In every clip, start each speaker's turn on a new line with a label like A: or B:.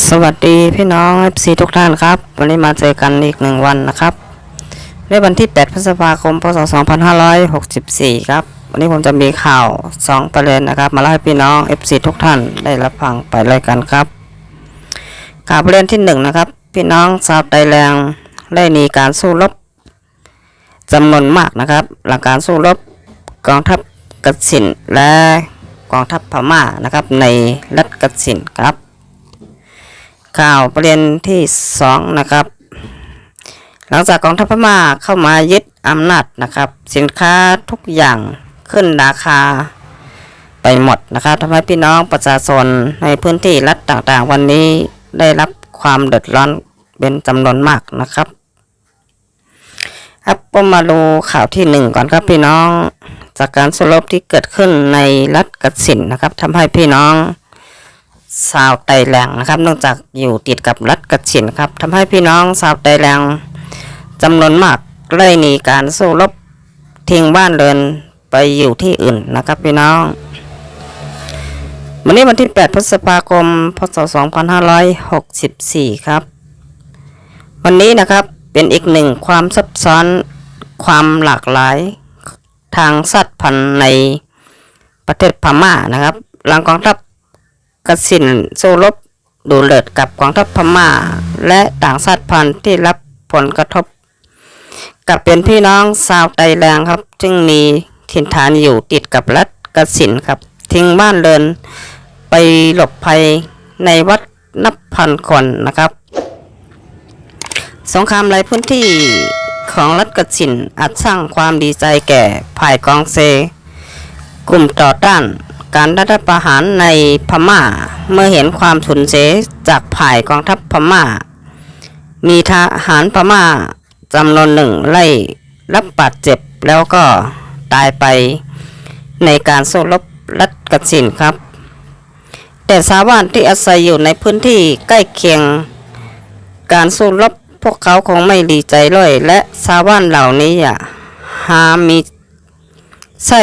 A: สวัสดีพี่น้อง FC ทุกท่านครับวันนี้มาเจอกันอีก1วันนะครับในวันที่8พฤษภาคมพศ2564ครับวันนี้ผมจะมีข่าว2ประเด็นนะครับมาเล่าให้พี่น้อง FC ทุกท่านได้รับฟังไปเลยกันครับข่าวประเด็นที่1นะครับพี่น้องชาวไทยแลนด์ได้หนีการสู้รบจำนวนมากนะครับหลังการสู้รบกองทัพกสินและกองทัพพม่านะครับในรัฐกสินครับข่าวประเด็นที่2นะครับหลังจากกองทัพพม่าเข้ามายึดอำนาจนะครับสินค้าทุกอย่างขึ้นราคาไปหมดนะครับทำให้พี่น้องประชาชนในพื้นที่รัฐต่างๆวันนี้ได้รับความเดือดร้อนเป็นจำนวนมากนะครับครับก็มาดูข่าวที่1ก่อนครับพี่น้องจากการสู้รบที่เกิดขึ้นในรัฐกสินนะครับทำให้พี่น้องชาวไทยแลนด์นะครับเนื่องจากอยู่ติดกับรัฐกสินครับทำให้พี่น้องชาวไทยแลนด์จำนวนมากเลยหนีการสู้รบทิ้งบ้านเรือนไปอยู่ที่อื่นนะครับพี่น้องวันนี้วันที่8พฤษภาคมพศ2564ครับวันนี้นะครับเป็นอีกหนึ่งความซับซ้อนความหลากหลายทางชาติพันธุ์ในประเทศพม่านะครับหลังกองทัพกสินสู้รบดูเดือดกับกองทัพพม่าและต่างชาติพันธุ์ที่รับผลกระทบกับเป็นพี่น้องชาวไทยแลนด์ครับจึงมีถิ่นฐานอยู่ติดกับรัฐกสินครับทิ้งบ้านเรือนไปหลบภัยในวัดนับพันคนนะครับสงครามในพื้นที่ของรัฐกสินอาจสร้างความดีใจแก่ฝ่ายกองเซกลุ่มต่อต้านการรัฐประหารในพม่าเมื่อเห็นความสูญเสียจากฝ่ายกองทัพพม่ามีทหารพม่าจำนวนหนึ่งไล่รับบาดเจ็บแล้วก็ตายไปในการสู้รบรัฐกสินครับแต่ชาวบ้านที่อาศัยอยู่ในพื้นที่ใกล้เคียงการสู้รบพวกเขาคงไม่ดีใจเลยและชาวบ้านเหล่านี้หามีใช่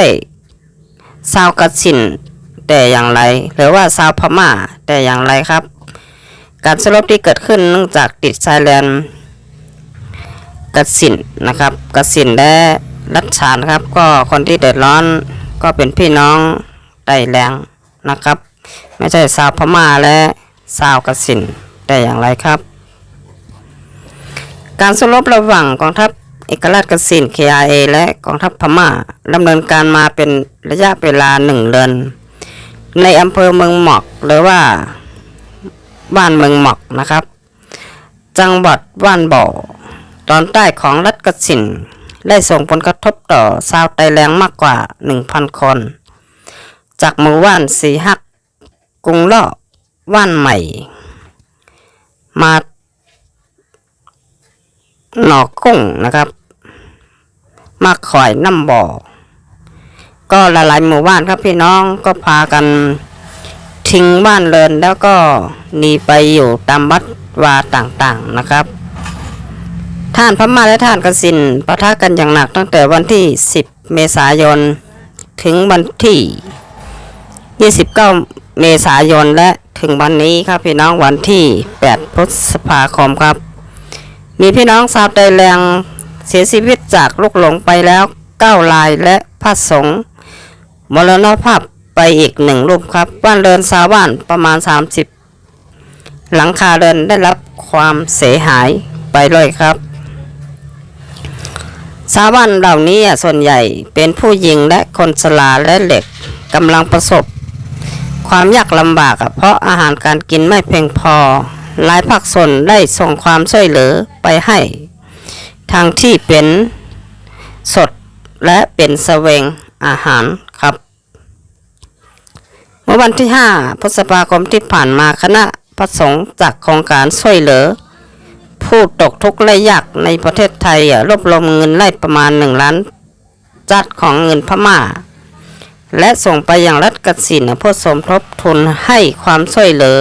A: ชาวกสินแต่อย่างไรหรือว่าชาวพม่าแต่อย่างไรครับการสู้รบที่เกิดขึ้นเนื่องจากติดชายแดนกสินนะครับกสินและรัฐฉานครับก็คนที่เดือดร้อนก็เป็นพี่น้องไทยแลนด์นะครับไม่ใช่ชาวพม่าและชาวกสินแต่อย่างไรครับการสู้รบระหว่างกองทัพเอกราชกสิน KIA และกองทัพพม่าดำเนินการมาเป็นระยะเวลา1 เดือนในอำเภอเมืองหมอกหรือว่าบ้านเมืองหมอกนะครับจังหวัดว่านบ่อตอนใต้ของรัฐกสินได้ส่งผลกระทบต่อชาวไทยแลนด์มากกว่า 1,000 คนจากหมู่บ้านสีหักกรุงล่อว่านใหม่มาหนอกุ้งนะครับมาข่อยน้ำบ่อก็หลายๆหมู่บ้านครับพี่น้องก็พากันทิ้งบ้านเรือนแล้วก็หนีไปอยู่ตามวัดวาต่างๆนะครับท่านพม่าและท่านกสินปะทะกันอย่างหนักตั้งแต่วันที่10 เมษายนถึงวันที่29 เมษายนและถึงวันนี้ครับพี่น้องวันที่8 พฤษภาคมครับมีพี่น้องชาวไทยแลนด์เสียชีวิตจากลูกหลงไปแล้ว9 รายและพระสงฆ์มรณภาพไปอีก1 รูปครับบ้านเรือนชาวบ้านประมาณ30 หลังคาเรือนได้รับความเสียหายไปเลยครับชาวบ้านเหล่านี้ส่วนใหญ่เป็นผู้หญิงและคนชราและเด็กกำลังประสบความยากลำบากเพราะอาหารการกินไม่เพียงพอหลายภาคส่วนได้ส่งความช่วยเหลือไปให้ทางที่เป็นสดและเป็นเสวงอาหารครับเมื่อวันที่5 พฤษภาคมที่ผ่านมาคณะพระสงฆ์จากโครงการช่วยเหลือผู้ตกทุกข์และยากในประเทศไทยรวบรวมเงินไล่ประมาณ1 ล้านจัดของเงินพม่าและส่งไปยังรัฐกสินเพื่อสมทบทุนให้ความช่วยเหลือ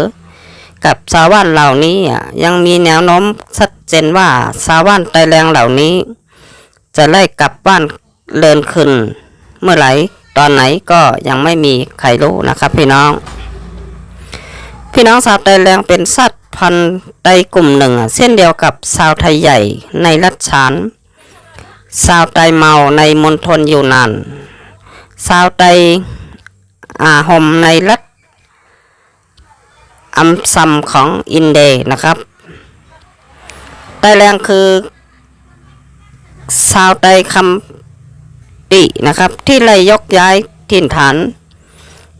A: กับชาวบ้านเหล่านี้ยังมีแนวโน้มชัดเจนว่าชาวบ้านไทยแลนด์เหล่านี้จะไล่กลับบ้านเรือนคืนเมื่อไหร่ตอนไหนก็ยังไม่มีใครรู้นะครับพี่น้องชาวไทยแลนด์เป็นชาติ พันธุ์ใดกลุ่มหนึ่งเช่นเดียวกับชาวไทยใหญ่ในรัฐฉานชาวไตเมาในมณฑลยูนานชาวไตอาหมในรัฐอัมซัมของอินเดียนะครับไตแรงคือชาวไตคำตินะครับที่ไล่ยกย้ายถิ่นฐาน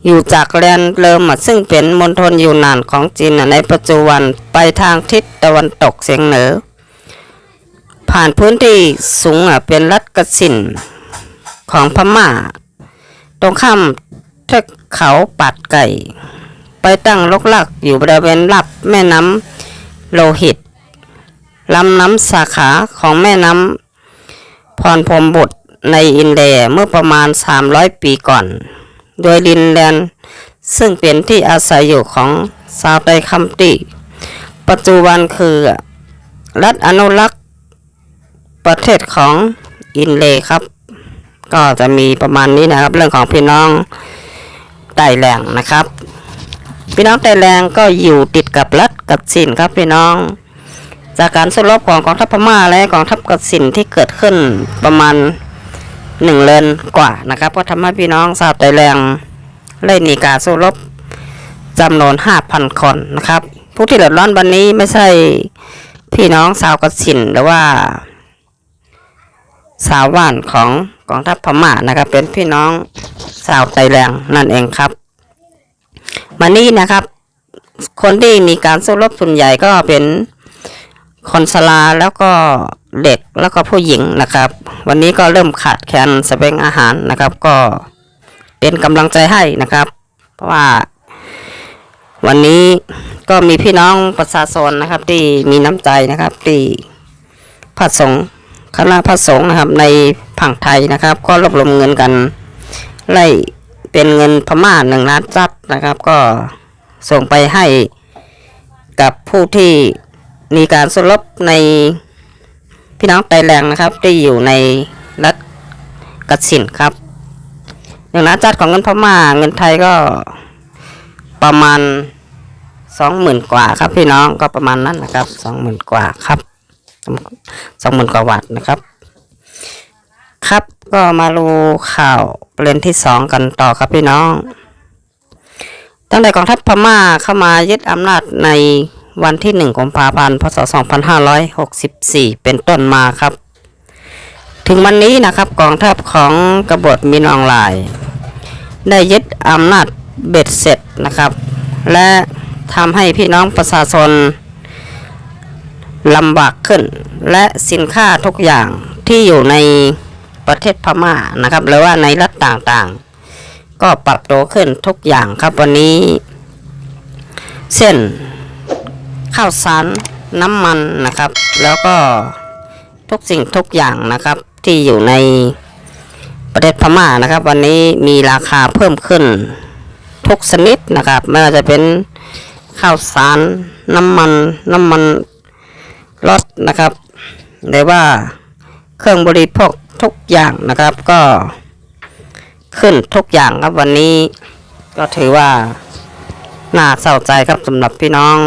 A: อยู่จากแลนเริมซึ่งเป็นมณฑลยูนานของจีนในปัจจุบันไปทางทิศตะวันตกเฉียงเหนือผ่านพื้นที่สูงเป็นรัฐกสินของพม่าตรงข้ามเทือกเขาปัดไก่ไปตั้งลกลักอยู่บริเวณรับแม่น้ำโลหิตลำน้ำสาขาของแม่น้ำพรพรหมบุตรในอินเดียเมื่อประมาณ300 ปีก่อนโดยดินแดนซึ่งเป็นที่อาศัยอยู่ของชาวไตคัมติปัจจุบันคือรัฐอนุรักษ์ประเทศของอินเดียครับก็จะมีประมาณนี้นะครับเรื่องของพี่น้องไตแรงนะครับพี่น้องไตแรงก็อยู่ติดกับรัฐกัดสินครับพี่น้องจากการสู้รบของกองทัพพม่าและกองทัพกัดสินที่เกิดขึ้นประมาณ1 เดือนกว่านะครับก็ทำให้พี่น้องชาวไตแรงได้หนีการสู้รบจำนวน 5,000 คนนะครับผู้ที่เดือดร้อนวันนี้ไม่ใช่พี่น้องชาวกัดสินหรือว่าชาวบ้านของกองทัพพม่านะครับเป็นพี่น้องชาวไตแรงนั่นเองครับวันนี้นะครับคนที่มีการสู้รบส่วนใหญ่ก็เป็นคนชราแล้วก็เด็กแล้วก็ผู้หญิงนะครับวันนี้ก็เริ่มขาดแคลนเสบียงอาหารนะครับก็เป็นกำลังใจให้นะครับเพราะว่าวันนี้ก็มีพี่น้องประชาชนนะครับที่มีน้ำใจนะครับที่พระสงฆ์คณะพระสงฆ์นะครับในฝั่งไทยนะครับก็รวบรวมเงินกันไล่เป็นเงินพม่า1 ล้านจัดนะครับก็ส่งไปให้กับผู้ที่มีการสู้รบในพี่น้องไตแรงนะครับที่อยู่ในรัฐกัดสินครับ1 ล้านจัดของเงินพม่าเงินไทยก็ประมาณ 20,000 กว่าครับพี่น้องก็ประมาณนั้นนะครับ 20,000 กว่าครับ 20,000 กว่าบาทนะครับครับก็มาดูข่าวประเด็นที่2กันต่อครับพี่น้องตั้งแต่กองทัพพม่าเข้ามายึดอำนาจในวันที่1 กุมภาพันธ์ พ.ศ. 2564 เป็นต้นมาครับถึงวันนี้นะครับกองทัพของกบฏมินออนไลน์ได้ยึดอำนาจเบ็ดเสร็จนะครับและทำให้พี่น้องประชาชนลำบากขึ้นและสินค้าทุกอย่างที่อยู่ในประเทศพม่านะครับหรือว่าในรัฐต่างๆก็ปรับตัวขึ้นทุกอย่างครับวันนี้เส้นข้าวสารน้ำมันนะครับแล้วก็ทุกสิ่งทุกอย่างนะครับที่อยู่ในประเทศพม่านะครับวันนี้มีราคาเพิ่มขึ้นทุกชนิดนะครับไม่ว่าจะเป็นข้าวสารน้ำมันรถนะครับหรือว่าเครื่องบริโภคทุกอย่างนะครับก็ขึ้นทุกอย่างครับวันนี้ก็ถือว่าน่าเศร้าใจครับสำหรับพี่น้อง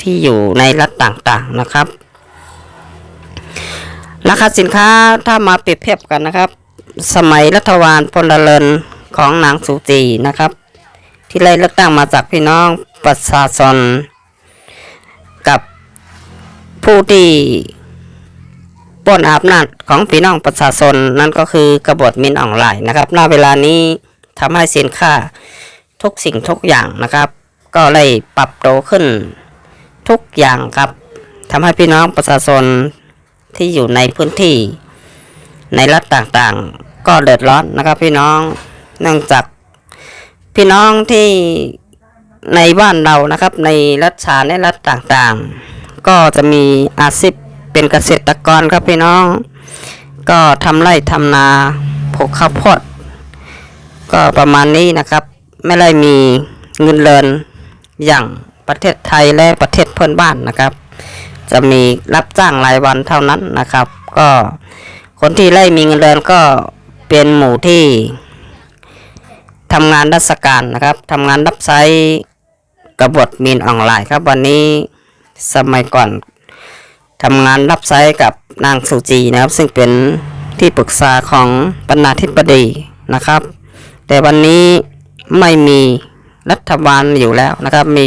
A: ที่อยู่ในรัฐต่างๆนะครับราคาสินค้าถ้ามาเปรียบเทียบกันนะครับสมัยรัฐบาลพลเรือนของนางซูจีนะครับที่ไล่เลือกตั้งมาจากพี่น้องประชาชนกับผู้ที่ปล้นอำนาจของพี่น้องประชาชนนั่นก็คือกบฏมินออนไลน์นะครับณเวลานี้ทำให้สินค้าทุกสิ่งทุกอย่างนะครับก็เลยปรับโตขึ้นทุกอย่างครับทำให้พี่น้องประชาชนที่อยู่ในพื้นที่ในรัฐต่างๆก็เดือดร้อนนะครับพี่น้องเนื่องจากพี่น้องที่ในบ้านเรานะครับในรัฐชาในรัฐต่างๆก็จะมีอาชีพเป็นเกษตรกรครับพี่น้องก็ทำไร่ทำนาปลูกข้าวโพดก็ประมาณนี้นะครับไม่ได้มีเงินเดือนอย่างประเทศไทยและประเทศเพื่อนบ้านนะครับจะมีรับจ้างรายวันเท่านั้นนะครับก็คนที่ได้มีเงินเดือนก็เป็นหมู่ที่ทำงานราชการนะครับทำงานรับใช้กบฏมินออนไลน์ครับวันนี้ สมัยก่อนทำงานรับใช้กับนางซูจีนะครับซึ่งเป็นที่ปรึกษาของบรรณาธิบดีนะครับแต่วันนี้ไม่มีรัฐบาลอยู่แล้วนะครับมี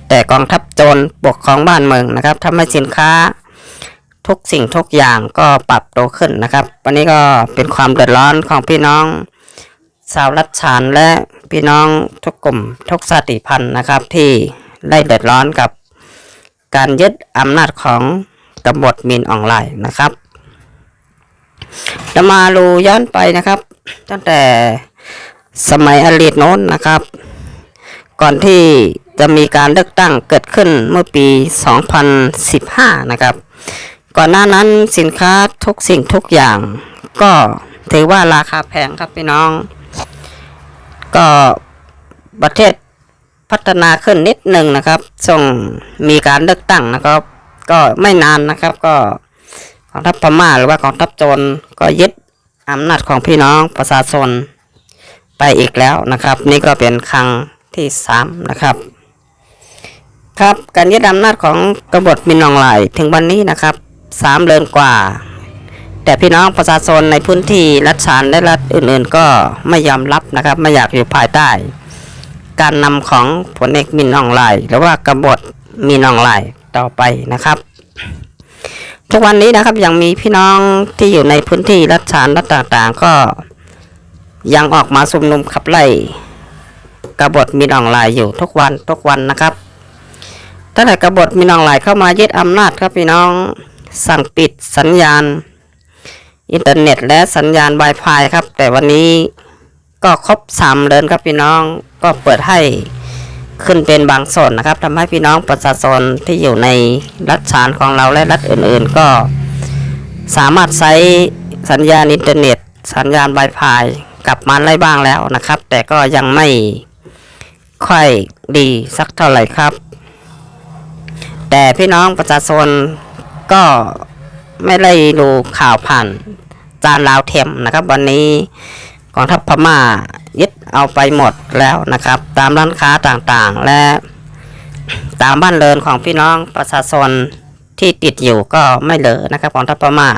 A: แต่กองทัพโจรปกครองบ้านเมืองนะครับทำให้สินค้าทุกสิ่งทุกอย่างก็ปรับตัวขึ้นนะครับวันนี้ก็เป็นความเดือดร้อนของพี่น้องชาวรัฐฉานและพี่น้องทุกกลุ่มทุกชาติพันธุ์นะครับที่ได้เดือดร้อนกับการยึดอำนาจของกบฏมินออนไลน์นะครับจะมาดูย้อนไปนะครับตั้งแต่สมัยอดีตโน้นนะครับก่อนที่จะมีการเลือกตั้งเกิดขึ้นเมื่อปี 2015 นะครับก่อนหน้านั้นสินค้าทุกสิ่งทุกอย่างก็ถือว่าราคาแพงครับพี่น้องก็ประเทศพัฒนาขึ้นนิดหนึ่งนะครับส่งมีการเลือกตั้งนะครับก็ไม่นานนะครับก็กองทัพพม่าหรือว่ากองทัพโจรก็ยึดอำนาจของพี่น้องประชาชนไปอีกแล้วนะครับนี่ก็เป็นครั้งที่3นะครับครับการยึดอำนาจของกบฏมินออนไลน์ถึงวันนี้นะครับ3 เดือนกว่าแต่พี่น้องประชาชนในพื้นที่รัฐฉานและรัฐอื่นๆก็ไม่ยอมรับนะครับไม่อยากอยู่ภายใต้การนำของพลเอกมินออนไลน์หรือว่ากบฏมินออนไลน์ต่อไปนะครับทุกวันนี้นะครับยังมีพี่น้องที่อยู่ในพื้นที่รัฐฉานรัฐต่างๆก็ยังออกมาชุมนุมขับไล่กบฏมินออนไลน์อยู่ทุกวันนะครับตั้งแต่กบฏมินออนไลน์เข้ามายึดอำนาจครับพี่น้องสั่งปิดสัญญาณอินเทอร์เน็ตและสัญญาณ Wi-Fi ครับแต่วันนี้ก็ครบ3 เดือนครับพี่น้องก็เปิดให้ขึ้นเป็นบางส่วนนะครับทำให้พี่น้องประชาชนที่อยู่ในรัฐฉานของเราและรัฐอื่นๆก็สามารถใช้สัญญาณอินเทอร์เน็ตสัญญาณ Wi-Fi กลับมาได้บ้างแล้วนะครับแต่ก็ยังไม่ค่อยดีสักเท่าไหร่ครับแต่พี่น้องประชาชนก็ไม่ได้ดูข่าวผ่านจานดาวเทียมนะครับวันนี้กองทัพพม่ายึดเอาไปหมดแล้วนะครับตามร้านค้าต่างๆและตามบ้านเรือนของพี่น้องประชาชนที่ติดอยู่ก็ไม่เหลือนะครับกองทัพพม่า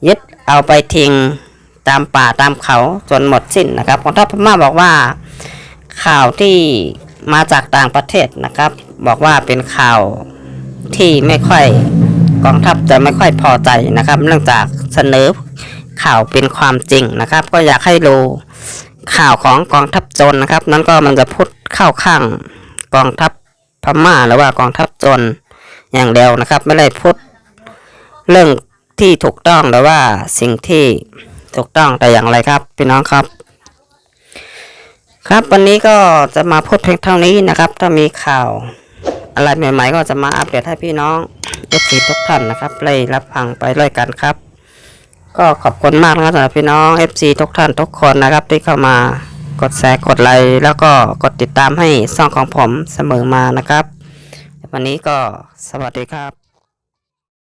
A: ยึดเอาไปทิ้งตามป่าตามเขาจนหมดสิ้นนะครับกองทัพพม่าบอกว่าข่าวที่มาจากต่างประเทศนะครับบอกว่าเป็นข่าวที่ไม่ค่อยกองทัพจะไม่ค่อยพอใจนะครับเนื่องจากเสนอข่าวเป็นความจริงนะครับก็อยากให้ดูข่าวของกองทัพโจรนะครับนั้นก็มันจะพูดเข้าข้างกองทัพพม่าหรือว่ากองทัพโจรอย่างเดียวนะครับไม่ได้พูดเรื่องที่ถูกต้องหรือว่าสิ่งที่ถูกต้องแต่อย่างไรครับพี่น้องครับครับวันนี้ก็จะมาพูดเพียงเท่านี้นะครับถ้ามีข่าวอะไรใหม่ๆก็จะมาอัปเดตให้พี่น้องFCทุกท่านนะครับได้รับฟังไปด้วยกันครับก็ขอบคุณมากนะครับสำหรับพี่น้อง FC ทุกท่านทุกคนนะครับที่เข้ามากดแชร์กดไลค์แล้วก็กดติดตามให้ช่องของผมเสมอมานะครับวันนี้ก็สวัสดีครับ